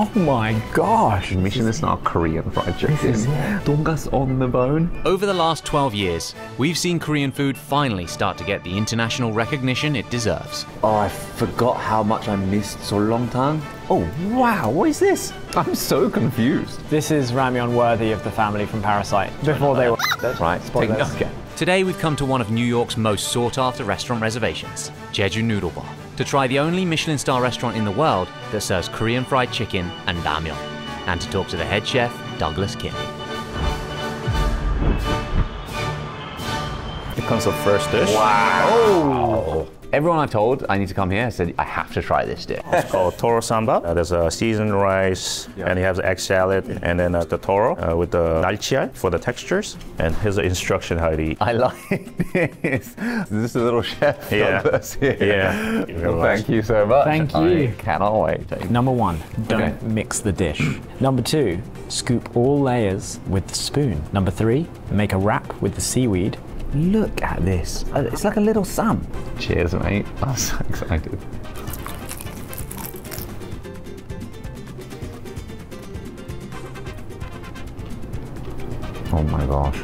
Oh my gosh. Michelin Star Korean fried chicken. Dongas on the bone. Over the last 12 years, we've seen Korean food finally start to get the international recognition it deserves. Oh, I forgot how much I missed Solongtang. Oh, wow, what is this? I'm so confused. This is ramyeon worthy of the family from Parasite. Before they were... That's right. Spoilers. Okay. Today we've come to one of New York's most sought-after restaurant reservations, Jeju Noodle Bar, to try the only Michelin star restaurant in the world that serves Korean fried chicken and ramyeon, and to talk to the head chef, Douglas Kim. It comes the first dish. Wow. Oh. Everyone I told I need to come here said I have to try this dish. It's called Toro Samba. There's a seasoned rice, and you have the egg salad, and then the toro with the 날치알 for the textures. And here's the instruction how to eat. I like this. Is this a little chef? Yeah. Here? Yeah. Well, thank you so much. Thank you. I cannot wait. Number 1, don't mix the dish. Number 2, scoop all layers with the spoon. Number 3, make a wrap with the seaweed. Look at this. It's like a little Sam. Cheers, mate. I'm so excited. Oh my gosh.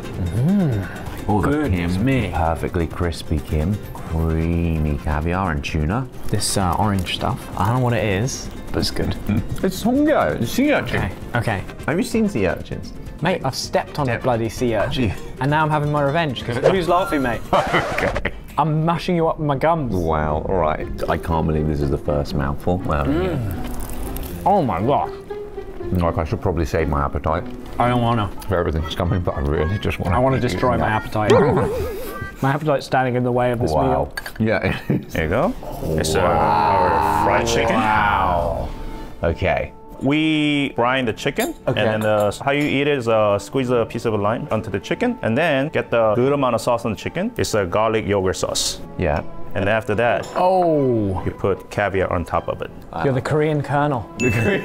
Oh, the Kim, perfectly crispy Kim, creamy caviar and tuna. This orange stuff, I don't know what it is, but it's good. It's songgyo, it's sea urchin. Okay. Have you seen sea urchins? Mate, I've stepped on a bloody sea urchin, and now I'm having my revenge, because who's laughing, mate? Okay. I'm mashing you up with my gums. Wow, all right. I can't believe this is the first mouthful. Well, Oh my gosh. like I should probably save my appetite. I don't wanna. Everything's coming, but I really just want to. I want to destroy my appetite. My appetite's standing in the way of this meal. Yeah. There you go. It's our fried chicken. Wow. Okay. We brine the chicken, Okay. and then how you eat it is squeeze a piece of lime onto the chicken, and then get the good amount of sauce on the chicken. It's a garlic yogurt sauce. Yeah. And after that, Oh, you put caviar on top of it. you're the Korean colonel. There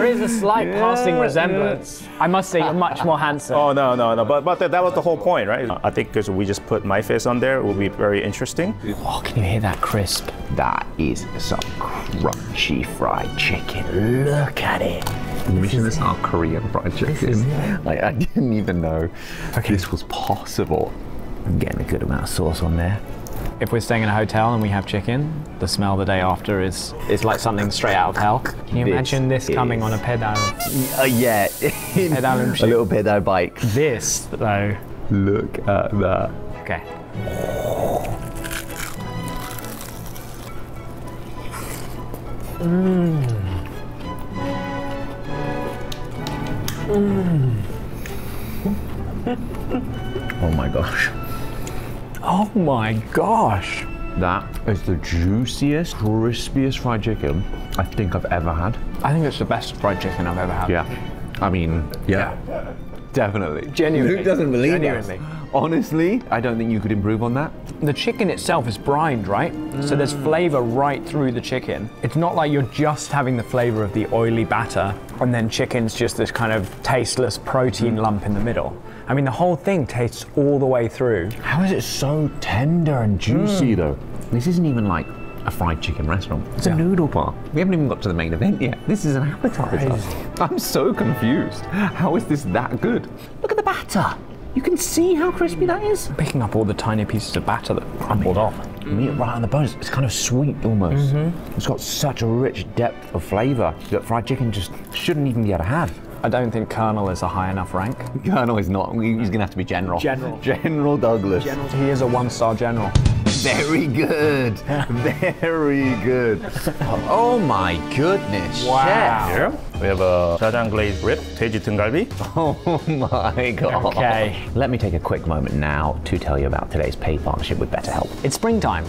is a slight passing resemblance. I must say, you're much more handsome. Oh, no. But that was the whole point, right? I think because we just put my face on there, it will be very interesting. Oh, can you hear that crisp? That is some crunchy fried chicken. Look at it. Michelin Star Korean fried chicken. Like, I didn't even know this was possible. I'm getting a good amount of sauce on there. If we're staying in a hotel and we have chicken, the smell the day after is like something straight out of hell. Can you imagine this coming on a pedal? Yeah. Pedal A little pedal bike. This, though. Look at that. Okay. Oh my gosh. Oh my gosh. That is the juiciest, crispiest fried chicken I think I've ever had. I think it's the best fried chicken I've ever had. Yeah. I mean, yeah. Definitely. Genuinely. Who doesn't believe Genuinely. us? Honestly, I don't think you could improve on that. The chicken itself is brined, right? So there's flavor right through the chicken. It's not like you're just having the flavor of the oily batter and then chicken's just this kind of tasteless protein lump in the middle. I mean, the whole thing tastes all the way through. How is it so tender and juicy though? This isn't even like a fried chicken restaurant. It's a noodle bar. We haven't even got to the main event yet. This is an appetizer. Crazy. I'm so confused. How is this that good? Look at the batter. You can see how crispy that is. Picking up all the tiny pieces of batter that crumbled off. You eat it right on the bones. It's kind of sweet almost. It's got such a rich depth of flavour that fried chicken just shouldn't even be able to have. I don't think Colonel is a high enough rank. Colonel is not. He's gonna have to be General. General. General Douglas. He is a 1-star general. Very good. Very good. Oh my goodness. Wow. Here we have a jajang glazed rib, 돼지 등갈비. Oh my god. Okay. Let me take a quick moment now to tell you about today's paid partnership with BetterHelp. It's springtime.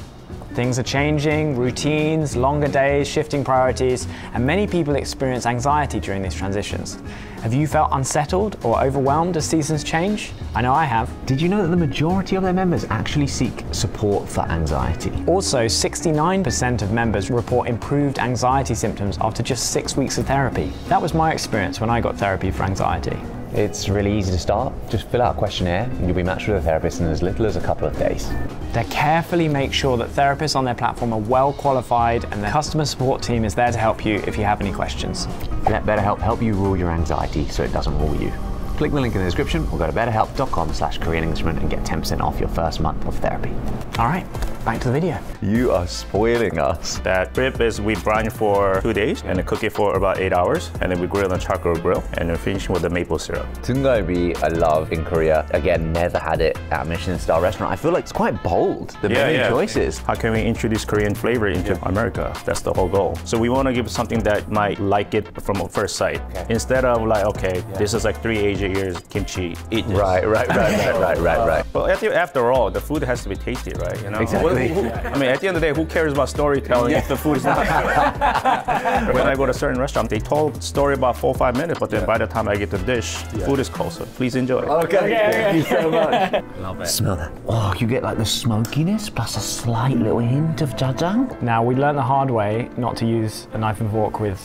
Things are changing, routines, longer days, shifting priorities, and many people experience anxiety during these transitions. Have you felt unsettled or overwhelmed as seasons change? I know I have. Did you know that the majority of their members actually seek support for anxiety? Also, 69% of members report improved anxiety symptoms after just 6 weeks of therapy. That was my experience when I got therapy for anxiety. It's really easy to start. Just fill out a questionnaire and you'll be matched with a therapist in as little as a couple of days. They carefully make sure that therapists on their platform are well qualified and the customer support team is there to help you if you have any questions. Let BetterHelp help you rule your anxiety so it doesn't rule you. Click the link in the description or go to betterhelp.com/Korean-Englishman and get 10% off your first month of therapy. All right, back to the video. You are spoiling us. That rib is we brine for 2 days and then cook it for about 8 hours, and then we grill on a charcoal grill and then finish with the maple syrup. 등갈비 I love in Korea. Again, never had it at a Michelin star restaurant. I feel like it's quite bold, the menu choices. How can we introduce Korean flavor into America? That's the whole goal. So we want to give something that might like it from first sight. Instead of like, okay, this is like 3 Asia years kimchi, eat this. Right. Well, after all, the food has to be tasty, right? You know? Exactly. I mean, at the end of the day, who cares about storytelling if the food is not good? When I go to a certain restaurant, they told story about 4 or 5 minutes, but then by the time I get the dish, food is cold, so please enjoy. Okay, thank you so much. Love it. Smell that. Oh, you get like the smokiness plus a slight little hint of jajang. Now, we learned the hard way not to use a knife and fork with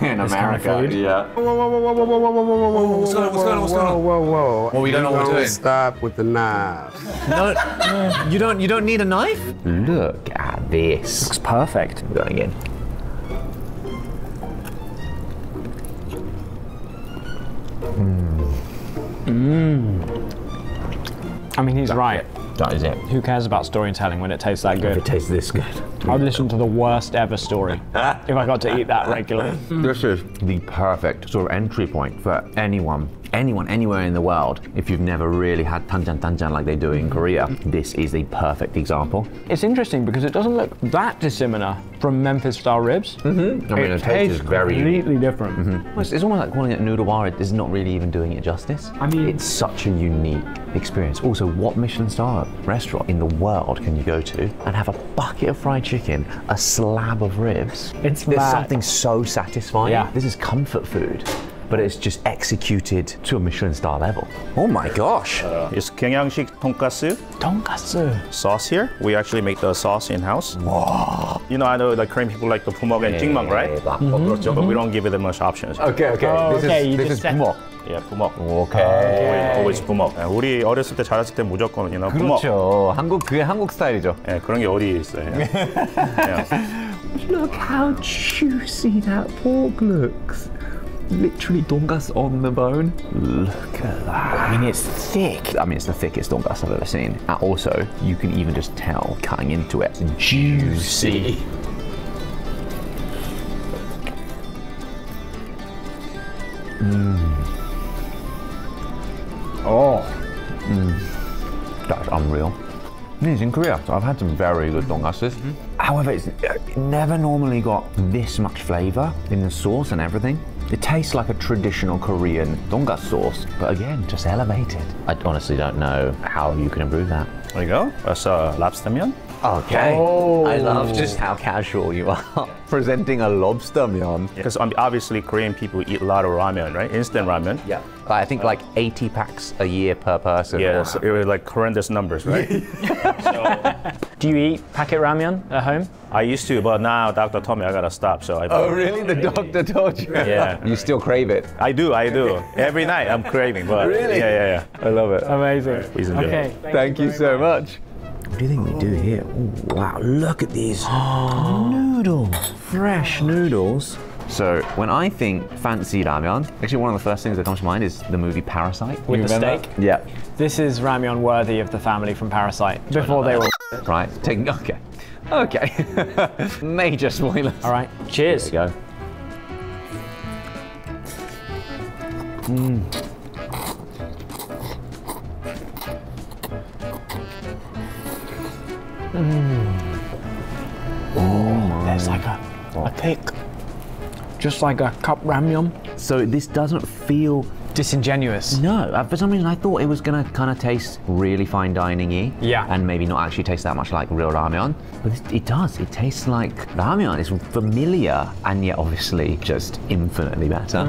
in this America. kind of food. Yeah. What's going on? Whoa. Well, we don't know what we're doing. Stop with the knives. No, you don't need a knife? Look at this. Looks perfect. Going in. I mean, he's right. That is it. Who cares about storytelling when it tastes that If good? it tastes this good. I'd listen to the worst ever story if I got to eat that regularly. This is the perfect sort of entry point for anyone anywhere in the world. If you've never really had tanjan like they do in Korea, this is the perfect example. It's interesting because it doesn't look that dissimilar from Memphis style ribs. I mean, the taste is very completely different. It's almost like calling it a noodle bar. It is not really even doing it justice. I mean, it's such a unique experience. Also, what Michelin star restaurant in the world can you go to and have a bucket of fried chicken, a slab of ribs? It's There's mad. something so satisfying. Yeah. This is comfort food, but it's just executed to a Michelin star level. Oh my gosh. It's 경양식 돈가스 Tonkatsu. sauce here. We actually make the sauce in-house. Wow. You know, I know the Korean people like the Pumok and jingmang, right? But we don't give it that much options. Okay. Oh, okay, you This just is Pumok. Yeah, Pumok. Okay. Always Pumok. 우리 어렸을 때 자랐을 때 무조건, you know, Pumok. 그렇죠. 그게 한국 스타일이죠. 예, 그런 게 어디 있어요. Yeah. Look how juicy that pork looks. Literally dongas on the bone. Look at that. I mean, it's thick. I mean, it's the thickest dongas I've ever seen. And also, you can even just tell cutting into it. It's juicy. That's unreal. This is in Korea, so I've had some very good dongases. However, it never normally got this much flavour in the sauce and everything. It tastes like a traditional Korean dongas sauce, but again, just elevated. I honestly don't know how you can improve that. There you go. That's lobster myeon. Okay. Oh. I love just how casual you are presenting a lobster myeon. Because obviously Korean people eat a lot of ramen, right? Instant ramen. Yeah. I think like 80 packs a year per person. Yeah, so it was like horrendous numbers, right? Do you eat packet ramyeon at home? I used to, but now doctor told me I gotta stop, so I Oh, really? The doctor told you? Yeah. You still crave it? I do. Every night I'm craving, but Really? Yeah. I love it. Amazing. Please enjoy. Okay. Thank you so much. What do you think we do here? Ooh, wow, look at these noodles. Fresh noodles. So when I think fancy ramen, actually one of the first things that comes to mind is the movie Parasite. With You the remember? steak? Yeah. This is ramyeon worthy of the family from Parasite. Before they were. Right, okay. Major spoilers. All right. Cheers. There you go. There's like a thick, just like a cup ramyeon. So this doesn't feel Disingenuous. No, for some reason I thought it was gonna kind of taste really fine dining-y. Yeah. And maybe not actually taste that much like real ramen. But it does. It tastes like ramen. It's familiar and yet obviously just infinitely better.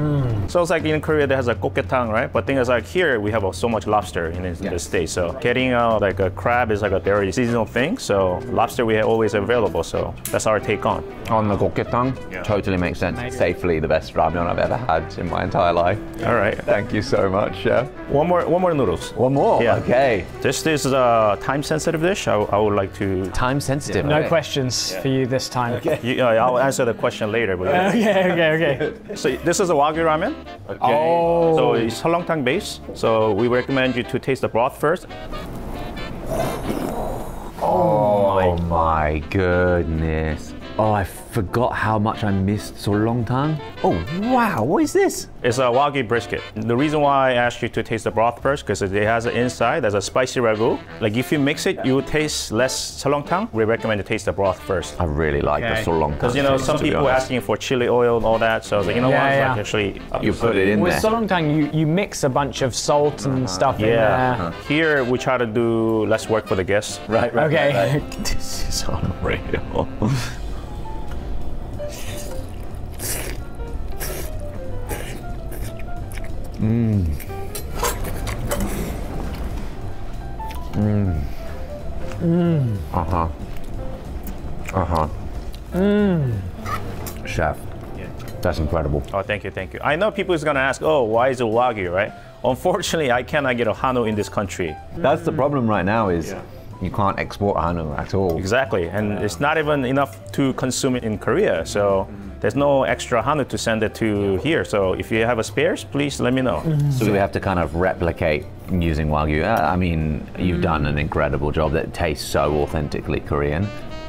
So it's like in Korea there has a gokgaetang, right? But thing is like here we have so much lobster in the States. So getting like a crab is like a very seasonal thing. So lobster we have always available. So that's our take on. On the gokgaetang, totally makes sense. Safely the best ramen I've ever had in my entire life. All right. Thank you so much, Chef. One more noodles. One more? Yeah. Okay. This is a time-sensitive dish. I would like to... Time sensitive. No questions for you this time. I'll answer the question later. But Okay. So this is a Wagyu Ramen. Okay. Oh. So it's 설렁탕 base. So we recommend you to taste the broth first. Oh my goodness. Oh, I forgot how much I missed 설렁탕. Oh, wow, what is this? It's a Wagyu brisket. The reason why I asked you to taste the broth first, because it has an inside, there's a spicy ragu. Like if you mix it, you will taste less 설렁탕. We recommend to taste the broth first. I really like the 설렁탕. Because, you know, some people are asking for chili oil and all that. So I was like, you know what? Yeah. Like actually, You put it in With there. solongtang, you mix a bunch of salt and stuff in there. Here we try to do less work for the guests. Right. Okay. This is unreal. Chef, that's incredible. Oh, thank you. I know people is gonna ask, oh, why is it Wagyu, right? Unfortunately, I cannot get a Hanu in this country. That's the problem right now is you can't export Hanu at all. Exactly, and it's not even enough to consume it in Korea. So there's no extra Hanu to send it to here. So if you have a spares, please let me know. So we have to kind of replicate using Wagyu. I mean, you've done an incredible job that tastes so authentically Korean.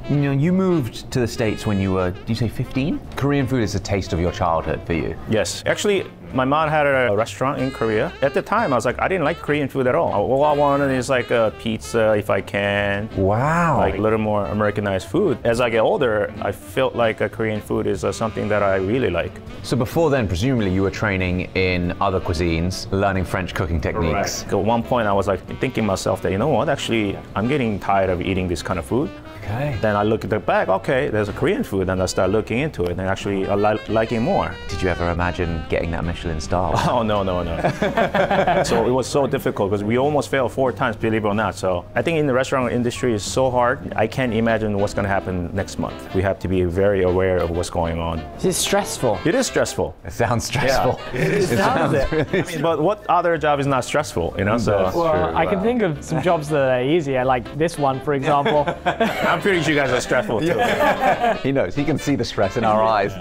You know, you moved to the States when you were, did you say 15? Korean food is a taste of your childhood for you. Yes, actually, my mom had a restaurant in Korea. At the time, I was like, I didn't like Korean food at all. All I wanted is like a pizza if I can. Wow. Like a little more Americanized food. As I get older, I felt like Korean food is something that I really like. So before then, presumably you were training in other cuisines, learning French cooking techniques. At one point, I was like thinking myself that, you know what, actually, I'm getting tired of eating this kind of food. Okay. Then I look at the back, okay, there's a Korean food, and I start looking into it, and actually I liking more. Did you ever imagine getting that Michelin star? Oh, no. So it was so difficult because we almost failed 4 times, believe it or not. So I think in the restaurant industry is so hard. I can't imagine what's going to happen next month. We have to be very aware of what's going on. It's stressful. It is stressful. It sounds stressful. It sounds I mean, but what other job is not stressful, you know? So Well, I can think of some jobs that are easier, like this one, for example. I'm pretty sure you guys are stressful too. He knows, he can see the stress in our eyes.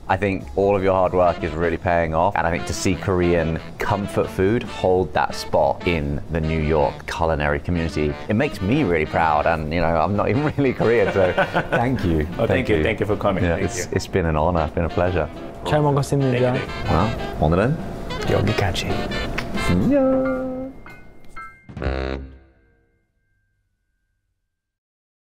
I think all of your hard work is really paying off. And I think to see Korean comfort food hold that spot in the New York culinary community, it makes me really proud. And, you know, I'm not even really Korean, so thank you. Oh, thank you. Thank you for coming. Yeah, Thank you. it's been an honor, it's been a pleasure. 잘 먹었습니다. Well, 오늘은 여기까지. 안녕.